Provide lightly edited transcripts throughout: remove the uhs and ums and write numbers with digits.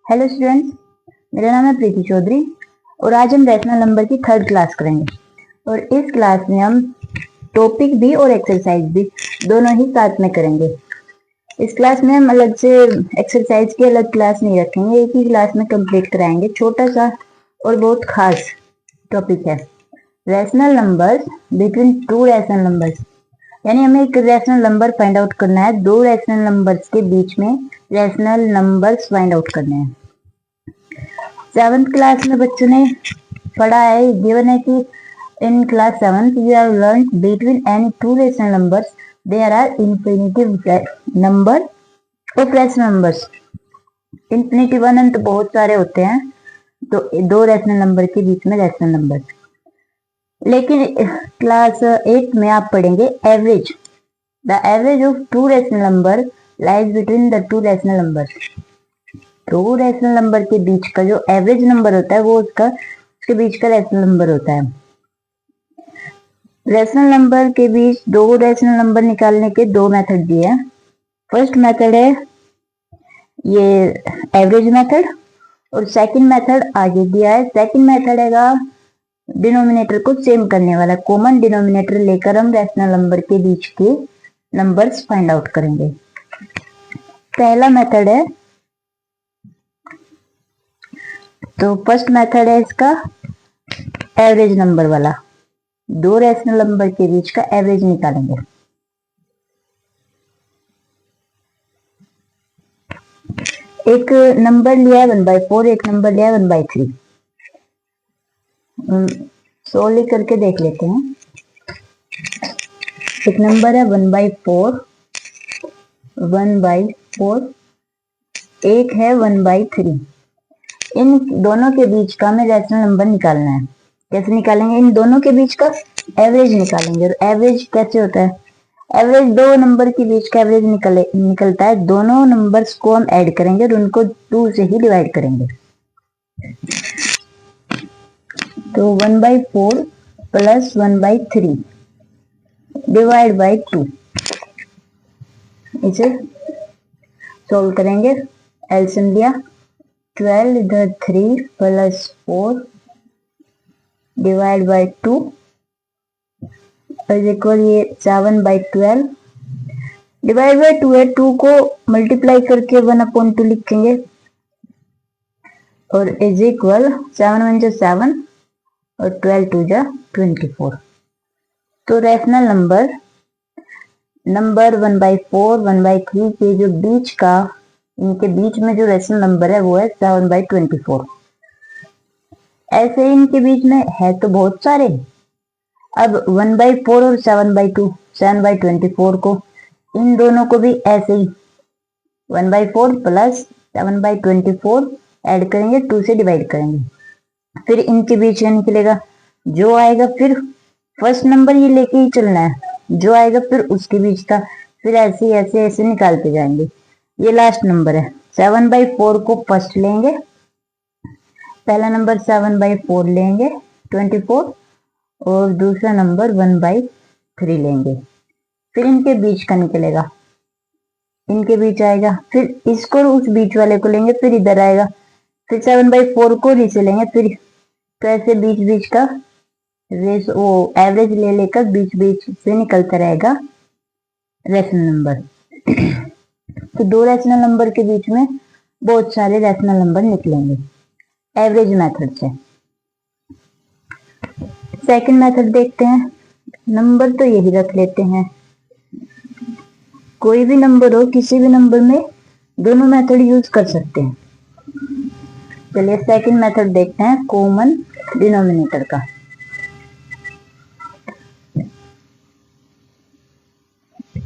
Hello students, मेरा नाम है प्रीति चौधरी और आज हम रैशनल नंबर की थर्ड क्लास करेंगे। और इस क्लास में हम टॉपिक भी और एक्सरसाइज भी दोनों ही साथ में करेंगे। इस क्लास में हम अलग से एक्सरसाइज की अलग क्लास नहीं रखेंगे, एक ही क्लास में कंप्लीट कराएंगे। छोटा सा और बहुत खास टॉपिक है rational numbers between two rational numbers. यानी हमें एक रैशनल नंबर फाइंड आउट करना है, दो रैशनल नंबर्स के बीच में रैशनल नंबर्स फाइंड आउट करने हैं। 7th क्लास में बच्चों ने पढ़ा है, गिवन है कि in class 7th you have learned between any two rational numbers there are infinitive number of rational numbers। Infinity one तो बहुत सारे होते हैं, तो दो रैशनल नंबर के बीच में रैशनल नंबर। लेकिन क्लास 8 में आप पढ़ेंगे average. The average of to rational number lies between the two rational numbers. दो रैशनल नंबर के बीच का जो एवरेज नंबर होता है वो उसके बीच का रैशनल नंबर होता है। रैशनल नंबर के बीच दो रैशनल नंबर निकालने के दो मेथड दिए हैं। फर्स्ट मेथड है ये एवरेज मेथड और सेकंड मेथड आगे दिया है। सेकंड मेथड है डिनोमिनेटर को सेम करने वाला, कॉमन डिनोमिनेटर लेकर हम रैशनल नंबर के बीच के नंबर्स फाइंड आउट करेंगे। पहला मेथड है, तो फर्स्ट मेथड है इसका एवरेज नंबर वाला। दो रैशनल नंबर के बीच का एवरेज निकालेंगे। एक नंबर लिया है 1/4, एक नंबर लिया है 1/3। सोल्व करके देख लेते हैं। एक नंबर है 1/4, 1/4, एक है 1/3। इन दोनों के बीच का हमें रैशनल नंबर निकालना है। कैसे निकालेंगे? इन दोनों के बीच का एवरेज निकालेंगे। और एवरेज कैसे होता है? एवरेज दो नंबर के बीच का एवरेज निकलता है। दोनों नंबर्स को हम ऐड करेंगे और उनको 2 से ही डिवाइड करेंगे। तो 1/4 प्लस 1/3 डिवाइड बाई 2, इसे सोल्व करेंगे। एलसीएम लिया 12 इधर 3 plus 4 divide by 2 is equal ये 7/12 डिवाइड बाई 2 है। 2 को मल्टीप्लाई करके 1/2 लिखेंगे और इज इक्वल 7 1 जा 7 और 12 2 जा 24। तो रैशनल नंबर 1/4 1/3 के जो बीच का, इनके बीच में जो रैशनल नंबर है वो है 7/24। ऐसे ही इनके बीच में है तो बहुत सारे। अब 1/4 और 7/2 7/24 को, इन दोनों को भी ऐसे ही 1/4 प्लस 7/24 ऐड करेंगे, 2 से डिवाइड करेंगे। फिर इनके बीच का निकलेगा जो आएगा, फिर फर्स्ट नंबर ये लेके ही चलना है, जो आएगा फिर उसके बीच का, फिर ऐसे ऐसे ऐसे निकालते जाएंगे। ये लास्ट नंबर है। 7/4 को फर्स्ट लेंगे, पहला नंबर 7/4 लेंगे 24 और दूसरा नंबर 1/3 लेंगे। फिर इनके बीच का निकलेगा, इनके बीच आएगा, फिर इसको उस बीच वाले को लेंगे, फिर इधर आएगा, फिर 7/4 को नीचे लेंगे, फिर तो ऐसे बीच बीच का वो एवरेज ले लेकर बीच बीच से निकलता रहेगा रैशनल नंबर। तो दो रैशनल नंबर के बीच में बहुत सारे रैशनल नंबर निकलेंगे एवरेज मेथड से। सेकंड मेथड देखते हैं। नंबर तो यही रख लेते हैं, कोई भी नंबर हो, किसी भी नंबर में दोनों मेथड यूज कर सकते हैं। चलिए सेकंड मेथड देखते हैं, कॉमन डिनोमिनेटर का।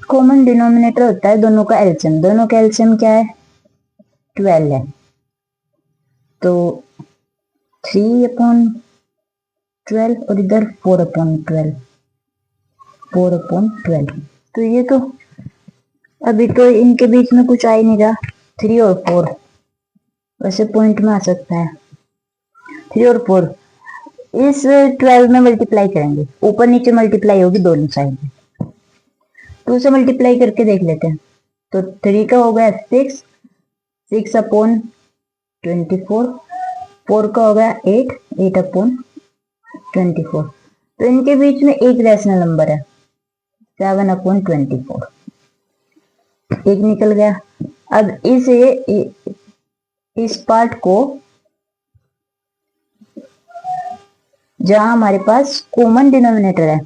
कॉमन डिनोमिनेटर होता है दोनों का एलसीएम। दोनों का एलसीएम क्या है? 12 है। तो 3/12 और इधर 4/12 4/12। तो ये तो अभी तो इनके बीच में कुछ आ ही नहीं रहा, 3 और 4। वैसे पॉइंट में आ सकता है 3 और 4। इस 12 में मल्टीप्लाई करेंगे, ऊपर नीचे मल्टीप्लाई होगी दोनों साइड में। 2 से मल्टीप्लाई करके देख लेते हैं। तो 3 का हो गया 6, 6/12 24, 4 का हो गया 8, 8 अपॉन 24। तो इनके बीच में एक रैशनल नंबर है 7 अपॉन 24, एक निकल गया। अब इस पार्ट को जहां हमारे पास कॉमन डिनोमिनेटर है,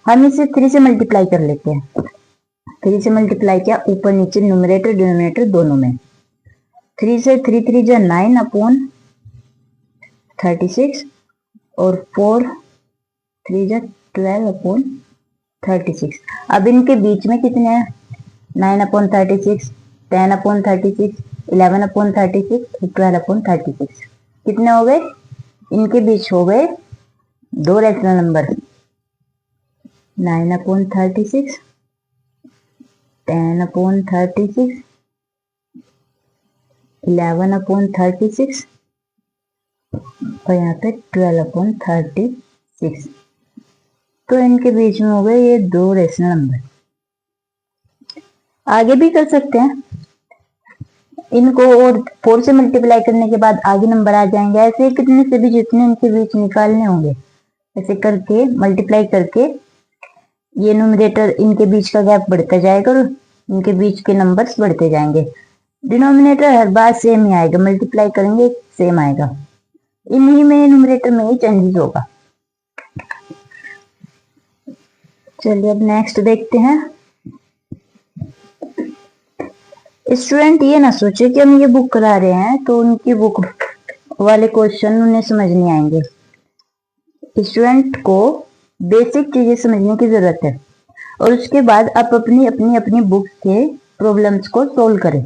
हम इसे 3 से मल्टीप्लाई कर लेते हैं। 3 से मल्टीप्लाई किया, ऊपर नीचे न्यूमरेटर डिनोमिनेटर दोनों में। 3 से 3 3 जा 9 अपॉन 36 और 4 3 जा 12 अपॉन 36। अब इनके बीच में कितने हैं? 9 अपॉन 36, 10 अपॉन 36, 11 अपॉन 36, 12 अपॉन 36। कितने हो गए? इनके बीच हो गए दो rational number, 9 upon 36, 10 upon 36, 11 upon 36 और यहाँ पे 12 अपॉन 36। तो इनके बीच में हो गए ये दो रैशनल नंबर। आगे भी कर सकते हैं इनको, और 4 से मल्टीप्लाई करने के बाद आगे नंबर आ जाएंगे। ऐसे कितने से भी जितने इनके बीच निकालने होंगे, ऐसे करके मल्टीप्लाई करके ये न्यूमरेटर, इनके बीच का गैप बढ़ता जाएगा और इनके बीच के नंबर्स बढ़ते जाएंगे। डिनोमिनेटर हर बार सेम ही आएगा, मल्टीप्लाई करेंगे सेम आएगा, इन्हीं में न्यूमरेटर में ही चेंजेस होगा। चलिए अब नेक्स्ट देखते हैं। स्टूडेंट ये ना सोचे कि हम ये बुक करा रहे हैं तो उनकी बुक वाले क्वेश्चन उन्हें समझ नहीं आएंगे। स्टूडेंट को बेसिक चीजें समझने की जरूरत है और उसके बाद आप अपनी अपनी अपनी बुक के प्रॉब्लम्स को सोल्व करें।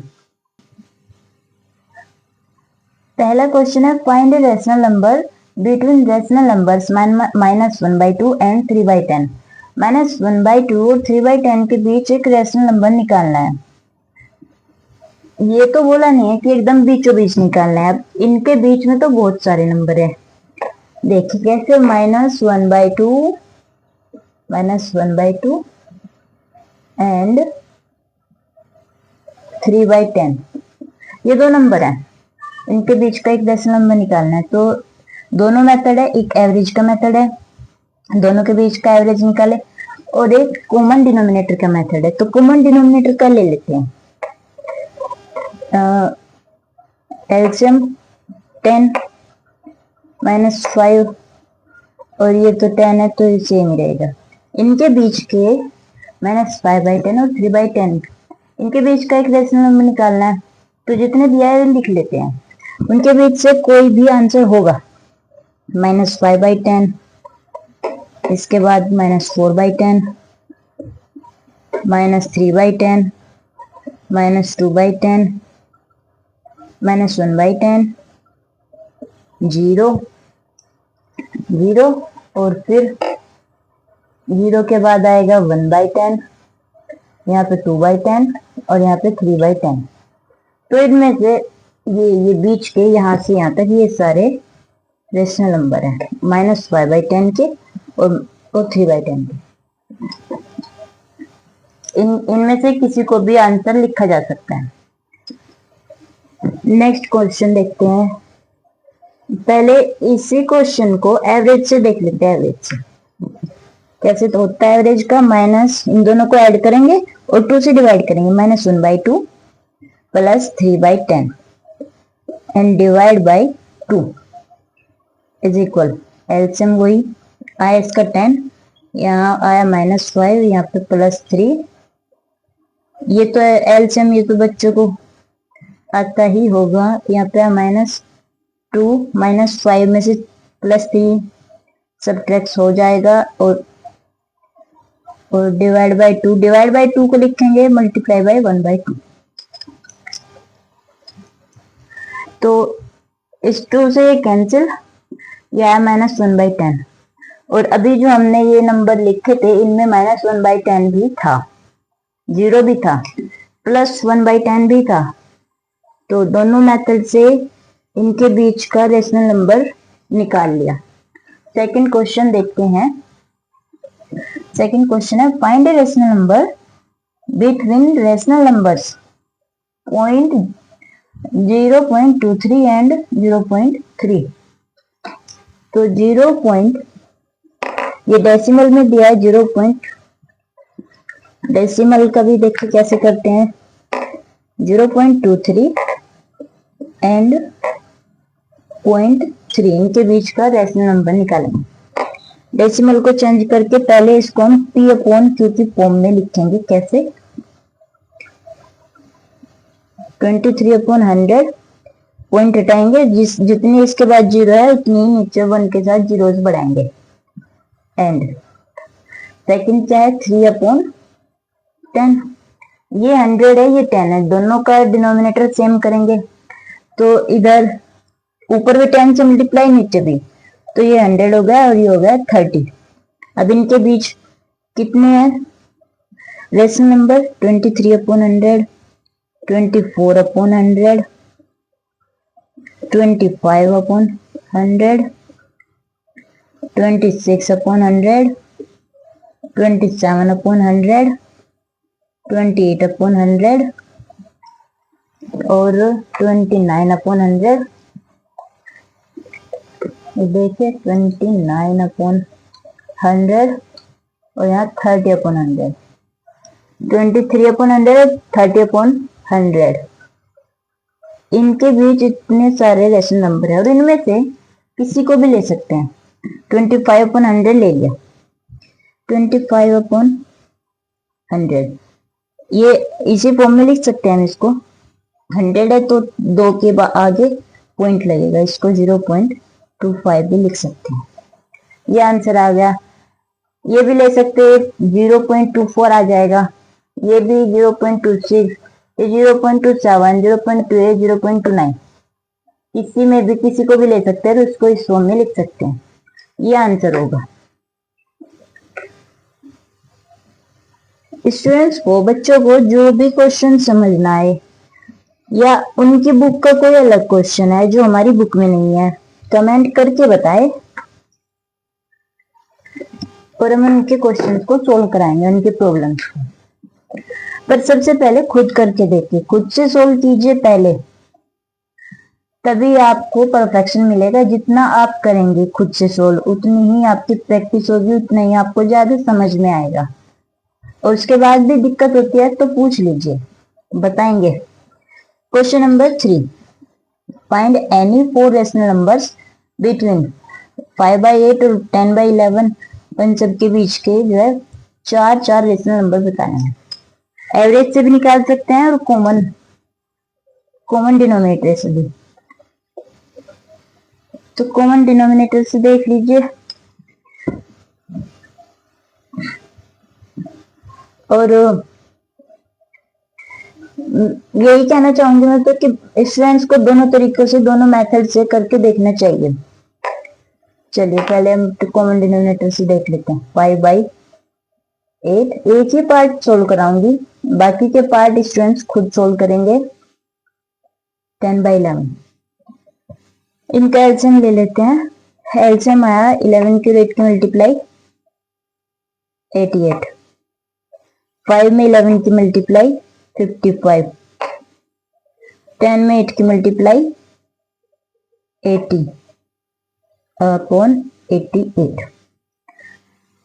पहला क्वेश्चन है, find a rational number between rational numbers -1/2 and 3/10। -1/2 और 3/10 के बीच एक रैशनल नंबर निकालना है। ये तो बोला नहीं है कि एकदम बीचों बीच निकालना है, अब इनके बीच में तो बहुत सारे नंबर है। देखिए कैसे, -1/2 एंड 3/10, ये दो नंबर है, इनके बीच का एक रैशनल नंबर निकालना है। तो दोनों मेथड है, एक एवरेज का मेथड है, दोनों के बीच का एवरेज निकाले, और एक कॉमन डिनोमिनेटर का मेथड है। तो कॉमन डिनोमिनेटर का ले लेते हैं। एलसीएम 10 -5 और ये तो 10 है तो सेम ही रहेगा। इनके बीच के -5/10 और 3/10, इनके बीच का एक रैशनल नंबर निकालना है। तो जितने दिया है लिख लेते हैं, उनके बीच से कोई भी आंसर होगा। -5/10, इसके बाद -4/10, -3/10, -2/10, -1/10, 0, 0 और फिर 0 के बाद आएगा 1/10, यहाँ पे 2/10 और यहाँ पे 3/10। तो इनमें से ये बीच के यहाँ से यहाँ तक ये सारे रैशनल नंबर है, -5/10 के और 3/10 के। इनमें से किसी को भी आंसर लिखा जा सकता है। नेक्स्ट क्वेश्चन देखते हैं। पहले इसी क्वेश्चन को एवरेज से देख लेते हैं। एवरेज से कैसे तो होता है एवरेज का, माइनस इन दोनों को ऐड करेंगे और 2 से डिवाइड करेंगे, -1/2 plus 3/10 and divide by 2 is equal, LCM वही आया इसका 10, यहाँ आया -5, यहाँ पे +3, ये तो एलसीएम, ये तो बच्चों को आता ही होगा। यहाँ पे -2 -5 में से +3 सब्ट्रैक्ट हो जाएगा और डिवाइड बाई 2 को लिखेंगे मल्टीप्लाई बाई 1/2। तो इस 2 से ये कैंसिल, यह है -1/10 और अभी जो हमने ये नंबर लिखे थे इनमें -1/10 भी था, 0 भी था, +1/10 भी था। तो दोनों मेथड से इनके बीच का रैशनल नंबर निकाल लिया। सेकंड क्वेश्चन देखते हैं। सेकंड क्वेश्चन है, find a rational number between rational numbers 0.23 and 0.3। तो 0. ये डेसिमल में दिया है 0. डेसिमल का भी देखिए कैसे करते हैं। 0.23 एंड 0.3 इनके बीच का रेशनल नंबर निकालेंगे। डेसिमल को चेंज करके पहले इसको हम P/Q की फॉर्म में लिखेंगे। कैसे? 23/100 पॉइंट हटाएंगे, जितनी इसके बाद 0 है उतनी ही नीचे 1 के साथ जीरोस बढ़ाएंगे। एंड सेकंड क्या है? 3/10। ये 100 है, ये 10 है, दोनों का डिनोमिनेटर सेम करेंगे। तो इधर ऊपर भी 10 से मल्टीप्लाई, नीचे भी, तो ये 100 हो गया और ये हो गया 30। अब इनके बीच कितने हैं रेशनल नंबर? 23/100, 24/100, 25/100, 26/100, 27/100, 28/100 और 29/100। देखिए 29/100 और यहाँ 30/100, 23/100, 30/100। इनके बीच इतने सारे रेशनल नंबर है और इनमें से किसी को भी ले सकते हैं। 25/100 ले लिया, 25/100 ये इसी फॉर्म में लिख सकते हैं हम इसको। 100 है तो 2 के आगे पॉइंट लगेगा, इसको 0.25 भी लिख सकते हैं। ये आंसर आ गया। ये भी ले सकते हैं, 0.24 आ जाएगा। ये भी 0.26, ये 0.27, 0.28, 0.29। इसी में भी किसी को भी ले सकते हैं तो उसको इस फॉर्म में लिख सकते हैं। ये आंसर होगा। स्टूडेंट्स को, बच्चों को जो भी क्वेश्चन समझना है या उनकी बुक का कोई अलग क्वेश्चन है जो हमारी बुक में नहीं है, कमेंट करके बताए और हम उनके क्वेश्चंस को सोल्व कराएंगे, उनके प्रॉब्लम्स को। पर सबसे पहले खुद करके देखिए, खुद से सोल्व कीजिए पहले, तभी आपको परफेक्शन मिलेगा। जितना आप करेंगे खुद से सोल्व, उतनी ही आपकी प्रैक्टिस होगी, उतना ही आपको ज्यादा समझ में आएगा। और उसके बाद भी दिक्कत होती है तो पूछ लीजिए, बताएंगे। Question number 3, find any 4 rational numbers between 5/8 और 10/11। इन सब के बीच के जो है 4 रेशनल नंबर बताने हैं। एवरेज से भी निकाल सकते हैं और कॉमन डिनोमिनेटर से भी। तो कॉमन डिनोमिनेटर से देख लीजिए, और यही कहना चाहूंगी मैं तो कि स्टूडेंट्स को दोनों तरीकों से, दोनों मेथड से करके देखना चाहिए। चलिए पहले हम कॉमन डिनोमिनेटर से देख लेते हैं। 5/8, एक ही पार्ट सोल्व कराऊंगी, बाकी के पार्ट स्टूडेंट्स खुद सोल्व करेंगे। 10/11 इनका एलसीएम ले लेते हैं। एलसीएम आया 11 के 8 की मल्टीप्लाई 88, 5 में 11 की मल्टीप्लाई 55, 10 में 8 की मल्टीप्लाई 80/88।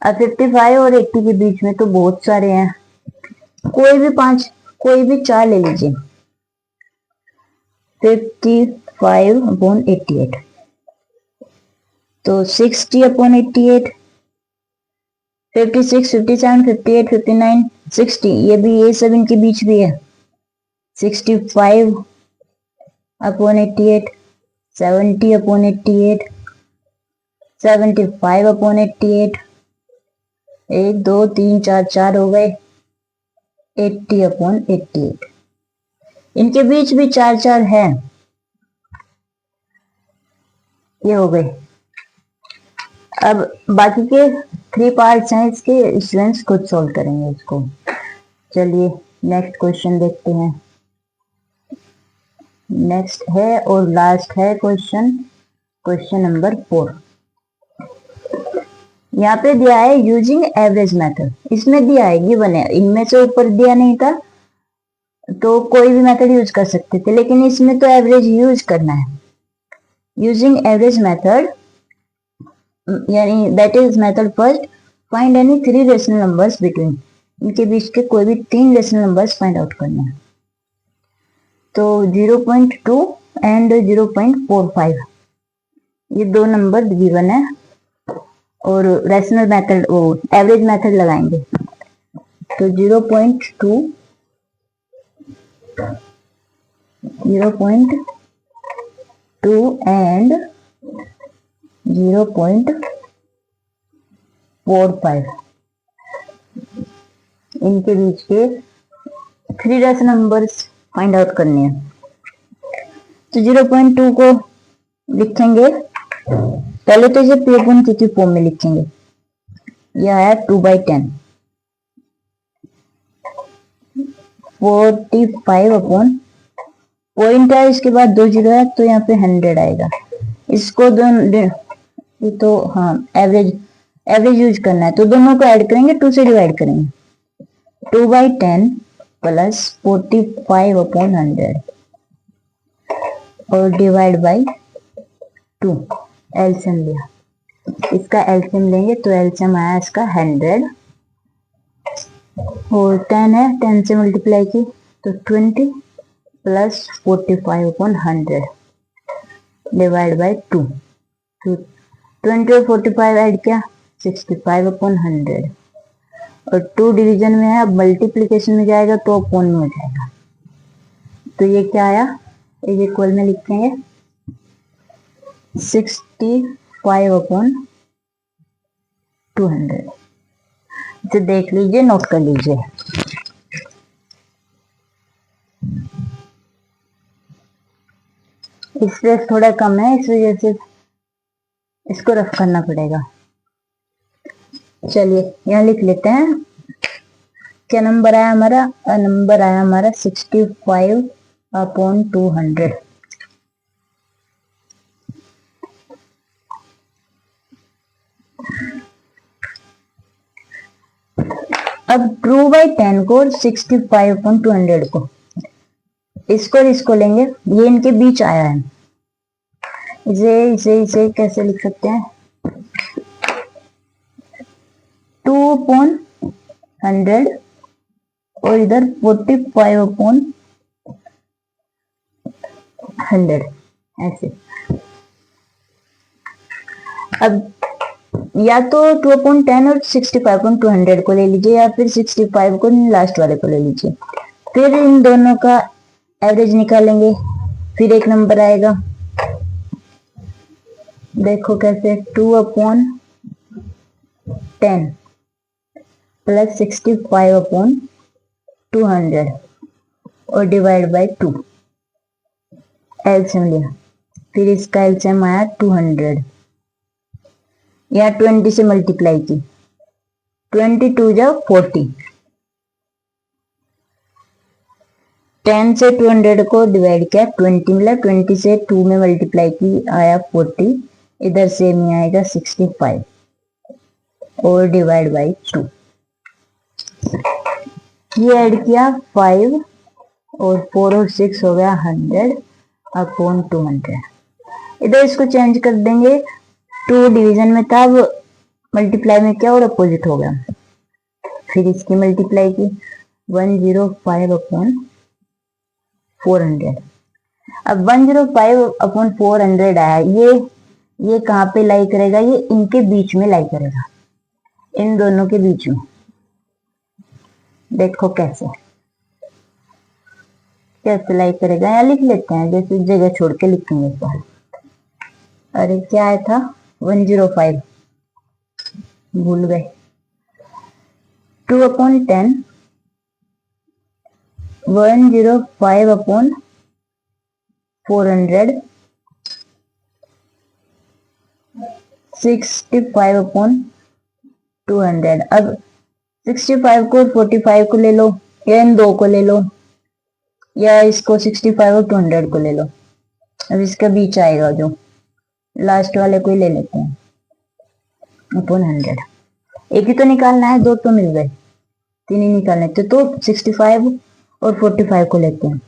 अब 55 और 80 के बीच में तो बहुत सारे हैं, कोई भी 4 ले लीजिए। 55/88 तो 60/88, 56, 57, 58, 59, 60, ये भी, ये सब इनके बीच भी है। 65/88, 70/88, 75/88, 1 2 3 4 4 हो गए। 80/88 इनके बीच भी 4 है, ये हो गए। अब बाकी के 3 पार्ट्स हैं इसके, स्टूडेंट्स खुद सोल्व करेंगे इसको। चलिए नेक्स्ट क्वेश्चन देखते हैं। नेक्स्ट है और लास्ट है क्वेश्चन नंबर 4। यहाँ पे दिया है यूजिंग एवरेज मेथड। इसमें दिया है गिवन है, इनमें से ऊपर दिया नहीं था, तो कोई भी मेथड यूज कर सकते थे, लेकिन इसमें तो एवरेज यूज करना है। यूजिंग एवरेज मेथड, यानी that is method first find any 3 rational numbers between, इनके बीच के कोई भी 3 रेशनल नंबर्स फाइंड आउट करने हैं। तो 0.2 एंड 0.45 ये दो नंबर गिवन है, और रेशनल मेथड वो एवरेज मेथड लगाएंगे। तो 0.2 एंड 0.45 इनके बीच के 3 रेशनल नंबर्स फाइंड आउट करने हैं। तो 0.2 को लिखेंगे, पहले तो इसे P अपॉन Q की फॉर्म में लिखेंगे। यह है 2/10, 45 अपॉन पॉइंट है, इसके बाद 2 जीरो है तो यहाँ पे 100 आएगा। इसको ये तो हाँ एवरेज यूज करना है, तो दोनों को ऐड करेंगे, 2 से डिवाइड करेंगे। 2/10 प्लस 45 अपॉन 100 और डिवाइड बाई 2, एलसीएम लिया। इसका एलसीएम लेंगे तो एलसीएम आया इसका 100, और 10 है, 10 से मल्टीप्लाई की तो 20 प्लस 45 अपॉन 100 डिवाइड बाई 2। तो 20 और 45 ऐड किया 65 अपॉन 100, और 2 डिवीजन में है, अब मल्टीप्लीकेशन में जाएगा तो अपॉन में हो जाएगा। तो ये क्या आया, इज इक्वल में लिखेंगे 65 अपॉन 200। तो देख लीजिए, नोट कर लीजिए। स्पेस थोड़ा कम है, इस वजह से इसको रफ करना पड़ेगा। चलिए यहाँ लिख लेते हैं। क्या नंबर आया हमारा, नंबर आया हमारा 65 अपॉन 200। अब 2/10 को 65 अपॉन 200 को इसको लेंगे, ये इनके बीच आया है। इसे कैसे लिख सकते हैं, 2 अपॉन 100 और इधर 45 अपॉन 100 ऐसे। अब या तो 2/10 और 65/200 को ले लीजिए, या फिर 65 को लास्ट वाले को ले लीजिए। फिर इन दोनों का एवरेज निकालेंगे, फिर एक नंबर आएगा। देखो कैसे, 2/10 प्लस 65/200 और डिवाइड बाई 2, एलसीएम लिया। फिर इसका एलसीएम आया 200, यहाँ 20 से मल्टीप्लाई की, 22 जा 40, 10 से 200 को डिवाइड किया, 20 मिला, 20 से 2 में मल्टीप्लाई की आया 40, इधर से में आएगा 65 और डिवाइड बाई 2। ये ऐड किया 5 और 4 और 6 हो गया 100 अपॉन 200। इधर इसको चेंज कर देंगे, 2 डिवीजन में था, अब मल्टीप्लाई में क्या और अपोजिट हो गया। फिर इसकी मल्टीप्लाई की 105 अपॉन 400। अब 105 अपॉन 400 आया, ये कहाँ पे लाई करेगा, ये इनके बीच में लाई करेगा, इन दोनों के बीच में। देखो कैसे लाई करेगा, यहाँ लिख लेते हैं, जैसे जगह छोड़ के लिखेंगे इस बार। अरे क्या आया था, 105 भूल गए। 2/10 105 अपॉन 400 65 अपॉन 200। अब 65 को 45 को ले लो, या इन दो को ले लो, या इसको 65 और 200 को ले लो। अब इसका बीच आएगा, जो लास्ट वाले को ही ले लेते हैं, अपॉन 100। एक ही तो निकालना है, दो तो मिल गए, 3 ही निकालने थे। तो 65 और 45 को लेते हैं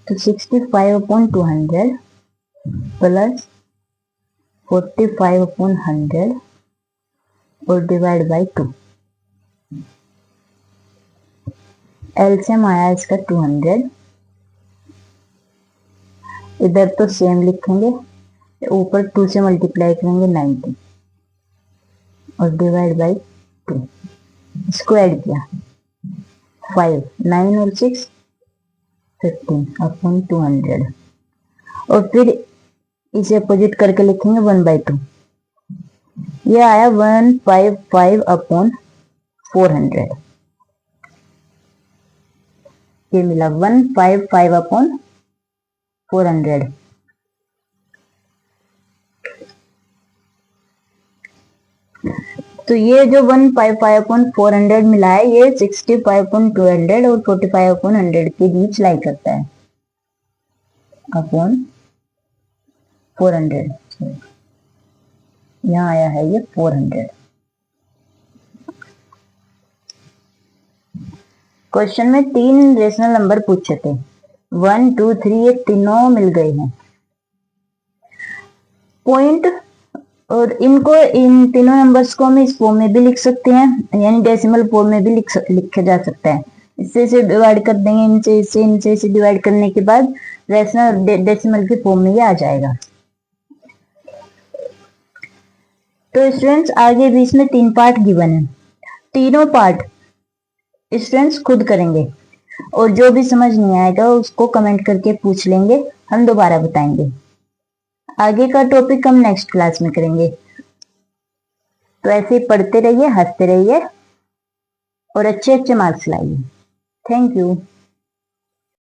तो 65/200 प्लस 45/100 और डिवाइड बाई 2। एलसीएम आया इसका 200। इधर तो सेम लिखेंगे, ऊपर 2 से मल्टीप्लाई करेंगे 90 और डिवाइड बाई 2। इसको ऐड किया 5, 9 और 6 15/200 और फिर इसे अपोजिट करके लिखेंगे 1/2। ये आया 155/400। ये मिला 155/400। तो ये जो 155/400 मिला है ये 65/200 और 45/100 के बीच लाई करता है अपॉन 400। यहाँ आया है ये 400। क्वेश्चन में 3 रेशनल नंबर पूछे थे, 1 2 3, ये तीनों मिल गए हैं पॉइंट। और इनको, इन तीनों नंबर्स को हम इस फॉर्म में भी लिख सकते हैं, यानी डेसिमल फॉर्म में भी लिखा जा सकता है। इससे इसे डिवाइड कर देंगे, इनसे इसे डिवाइड करने के बाद रेशनल डेसिमल के फॉर्म में ये आ जाएगा। तो स्टूडेंट्स आगे भी इसमें 3 पार्ट गिवन है, तीनों पार्ट स्टूडेंट्स खुद करेंगे और जो भी समझ नहीं आएगा उसको कमेंट करके पूछ लेंगे, हम दोबारा बताएंगे। आगे का टॉपिक हम नेक्स्ट क्लास में करेंगे। तो ऐसे ही पढ़ते रहिए, हंसते रहिए और अच्छे अच्छे मार्क्स लाइए। Thank you.